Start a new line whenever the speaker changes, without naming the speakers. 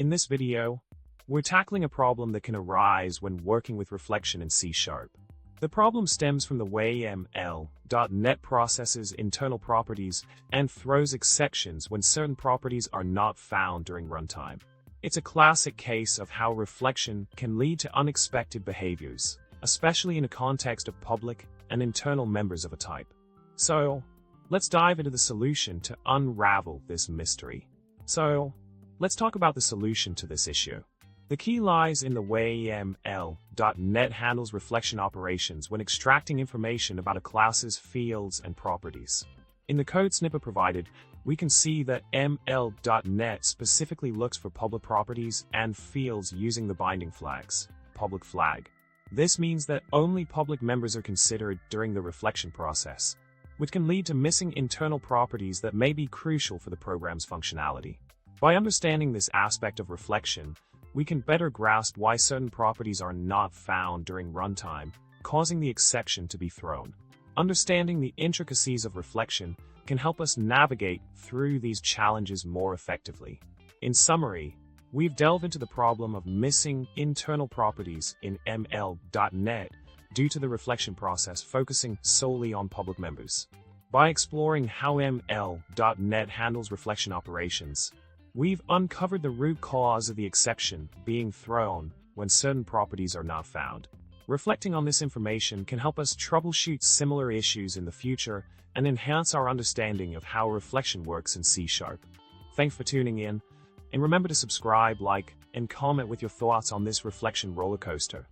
In this video, we're tackling a problem that can arise when working with reflection in C#. The problem stems from the way ML.NET processes internal properties and throws exceptions when certain properties are not found during runtime. It's a classic case of how reflection can lead to unexpected behaviors, especially in a context of public and internal members of a type. So, let's dive into the solution to unravel this mystery. So, let's talk about the solution to this issue. The key lies in the way ML.NET handles reflection operations when extracting information about a class's fields and properties. In the code snippet provided, we can see that ML.NET specifically looks for public properties and fields using the binding flags, public flag. This means that only public members are considered during the reflection process, which can lead to missing internal properties that may be crucial for the program's functionality. By understanding this aspect of reflection, we can better grasp why certain properties are not found during runtime, causing the exception to be thrown. Understanding the intricacies of reflection can help us navigate through these challenges more effectively. In summary, we've delved into the problem of missing internal properties in ML.NET due to the reflection process focusing solely on public members. By exploring how ML.NET handles reflection operations, we've uncovered the root cause of the exception being thrown when certain properties are not found. Reflecting on this information can help us troubleshoot similar issues in the future and enhance our understanding of how reflection works in C#. Thanks for tuning in, and remember to subscribe, like, and comment with your thoughts on this reflection roller coaster.